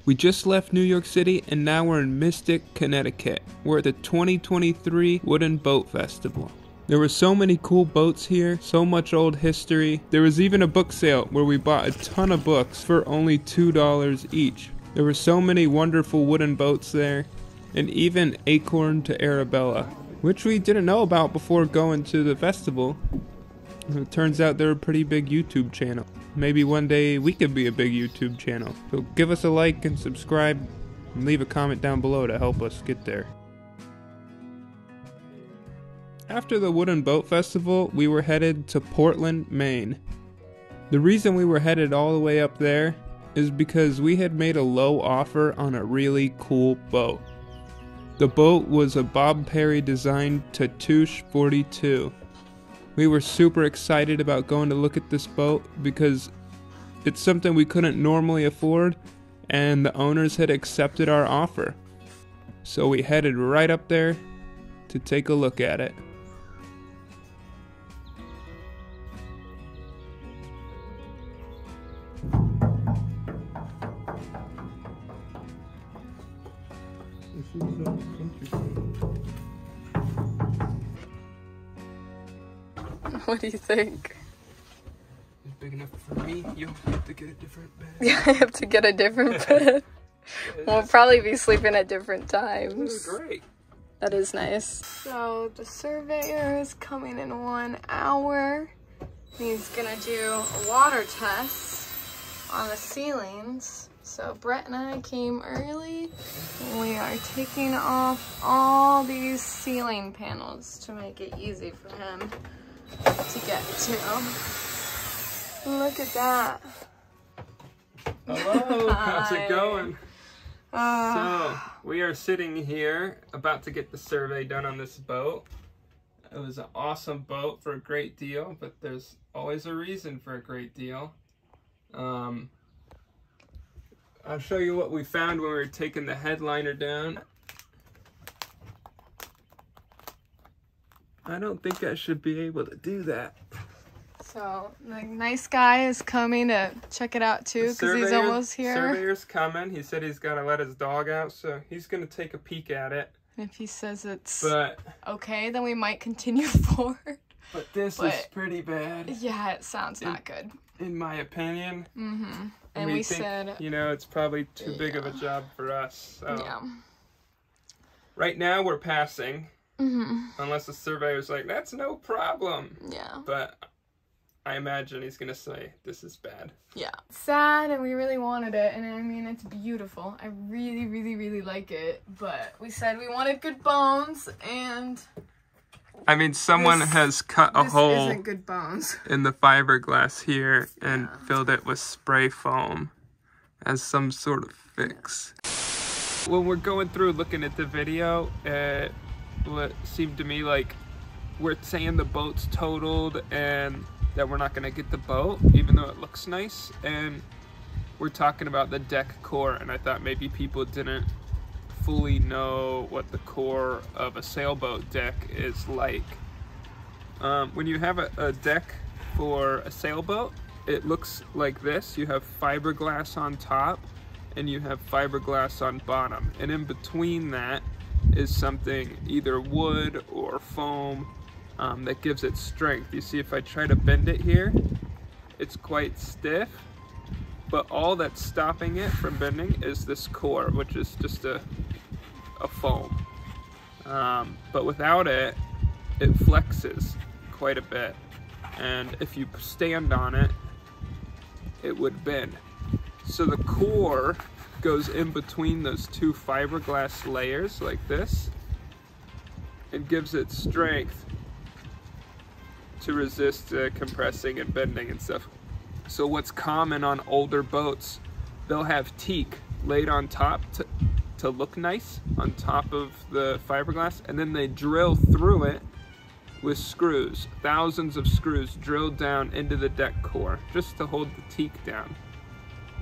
We just left New York City and now we're in Mystic, Connecticut. We're at the 2023 Wooden Boat Festival. There were so many cool boats here, so much old history. There was even a book sale where we bought a ton of books for only $2 each. There were so many wonderful wooden boats there, and even Acorn to Arabella, which we didn't know about before going to the festival. It turns out they're a pretty big YouTube channel. Maybe one day we could be a big YouTube channel. So give us a like and subscribe and leave a comment down below to help us get there. After the Wooden Boat Festival, we were headed to Portland, Maine. The reason we were headed all the way up there is because we had made a low offer on a really cool boat. The boat was a Bob Perry designed Tatoosh 42. We were super excited about going to look at this boat because it's something we couldn't normally afford, and the owners had accepted our offer. So we headed right up there to take a look at it. This is so interesting. What do you think? It's big enough for me. You'll have to get a different bed. Yeah, I have to get a different bed. We'll probably be sleeping at different times. This is great. That is nice. So the surveyor is coming in 1 hour. He's gonna do a water test on the ceilings. So Brett and I came early. We are taking off all these ceiling panels to make it easy for him to get to. Look at that. Hello, how's it going? So, we are sitting here about to get the survey done on this boat. It was an awesome boat for a great deal, but there's always a reason for a great deal. I'll show you what we found when we were taking the headliner down. I don't think I should be able to do that. So the nice guy is coming to check it out too because he's almost here. Surveyor's coming. He said he's got to let his dog out, so he's going to take a peek at it. If he says it's okay, then we might continue forward. But this is pretty bad. Yeah, it sounds not good. In my opinion. Mm-hmm. And we said, you know, it's probably too big of a job for us. So. Yeah. Right now we're passing. Mm-hmm. Unless the surveyor's like, that's no problem. Yeah. But I imagine he's going to say, this is bad. Yeah. Sad, and we really wanted it. And I mean, it's beautiful. I really, really, really like it. But we said we wanted good bones, and I mean, someone has cut a hole isn't good bones in the fiberglass here and filled it with spray foam as some sort of fix. Yeah. When we're going through looking at the video, it seemed to me like we're saying the boat's totaled and that we're not going to get the boat, even though it looks nice. And we're talking about the deck core, and I thought maybe people didn't fully know what the core of a sailboat deck is like. When you have a deck for a sailboat, it looks like this. You have fiberglass on top and you have fiberglass on bottom, and in between that is something either wood or foam that gives it strength. You see, if I try to bend it here, it's quite stiff, but all that's stopping it from bending is this core, which is just a foam. But without it, it flexes quite a bit, and if you stand on it, it would bend. So the core goes in between those two fiberglass layers like this and gives it strength to resist compressing and bending and stuff. So what's common on older boats, they'll have teak laid on top to look nice on top of the fiberglass, and then they drill through it with screws, thousands of screws drilled down into the deck core just to hold the teak down.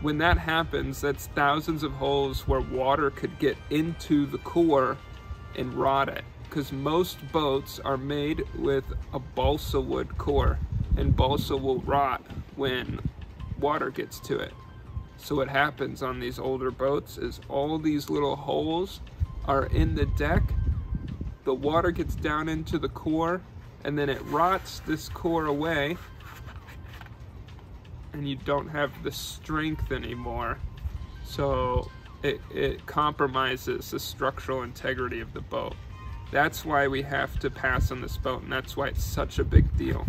When that happens, that's thousands of holes where water could get into the core and rot it, because most boats are made with a balsa wood core, and balsa will rot when water gets to it. So what happens on these older boats is all these little holes are in the deck. The water gets down into the core, and then it rots this core away, and you don't have the strength anymore. So it compromises the structural integrity of the boat. That's why we have to pass on this boat, and that's why it's such a big deal.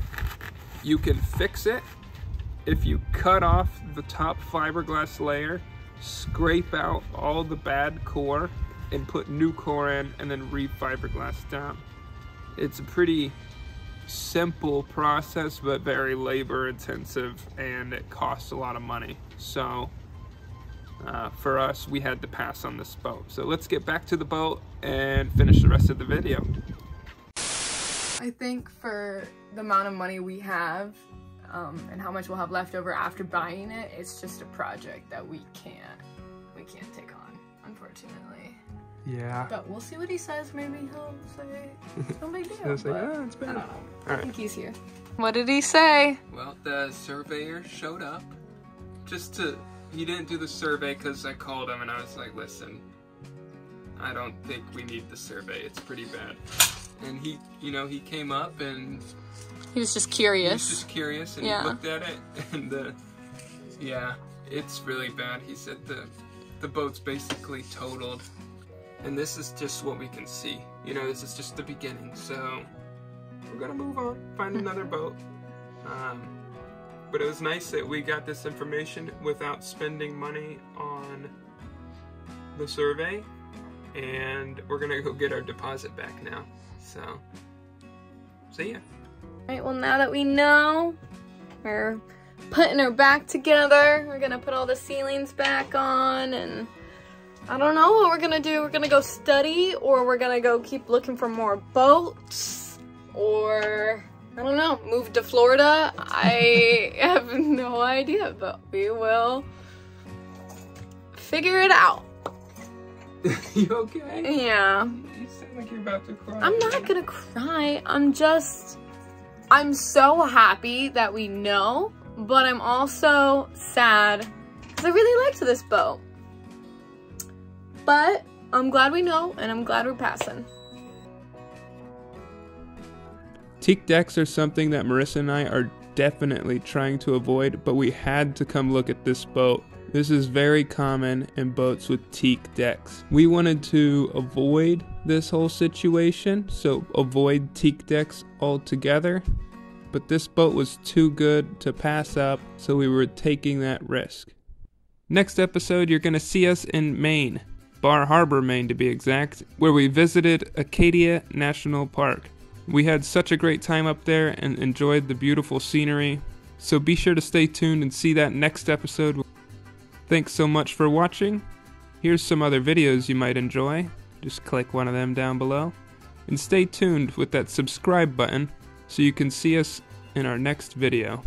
You can fix it if you cut off the top fiberglass layer, scrape out all the bad core, and put new core in, and then re-fiberglass down. It's a pretty simple process, but very labor intensive, and it costs a lot of money. So for us, we had to pass on this boat. So let's get back to the boat and finish the rest of the video. I think for the amount of money we have and how much we'll have left over after buying it, it's just a project that we can't take on, unfortunately. Yeah. But we'll see what he says. Maybe he'll say it's no big deal. He'll say, oh, it's bad. I don't know. All I think he's here. What did he say? Well, the surveyor showed up. He didn't do the survey because I called him and I was like, listen, I don't think we need the survey. It's pretty bad. And he came up and he was just curious. He looked at it and yeah, it's really bad. He said the boat's basically totaled. And this is just what we can see. This is just the beginning. So we're gonna move on, find another boat. But it was nice that we got this information without spending money on the survey. And we're gonna go get our deposit back now. So, see ya. Alright, well now that we know, we're putting her back together. We're gonna put all the ceilings back on, and I don't know what we're gonna do. We're gonna go study, or we're gonna go keep looking for more boats, or I don't know, move to Florida. I have no idea, but we will figure it out. You okay? Yeah. You sound like you're about to cry. I'm not gonna cry. I'm so happy that we know, but I'm also sad because I really liked this boat. But I'm glad we know, and I'm glad we're passing. Teak decks are something that Marissa and I are definitely trying to avoid, but we had to come look at this boat. This is very common in boats with teak decks. We wanted to avoid this whole situation, so avoid teak decks altogether. But this boat was too good to pass up, so we were taking that risk. Next episode, you're going to see us in Maine, Bar Harbor, Maine to be exact, where we visited Acadia National Park. We had such a great time up there and enjoyed the beautiful scenery, so be sure to stay tuned and see that next episode. Thanks so much for watching. Here's some other videos you might enjoy. Just click one of them down below. And stay tuned with that subscribe button so you can see us in our next video.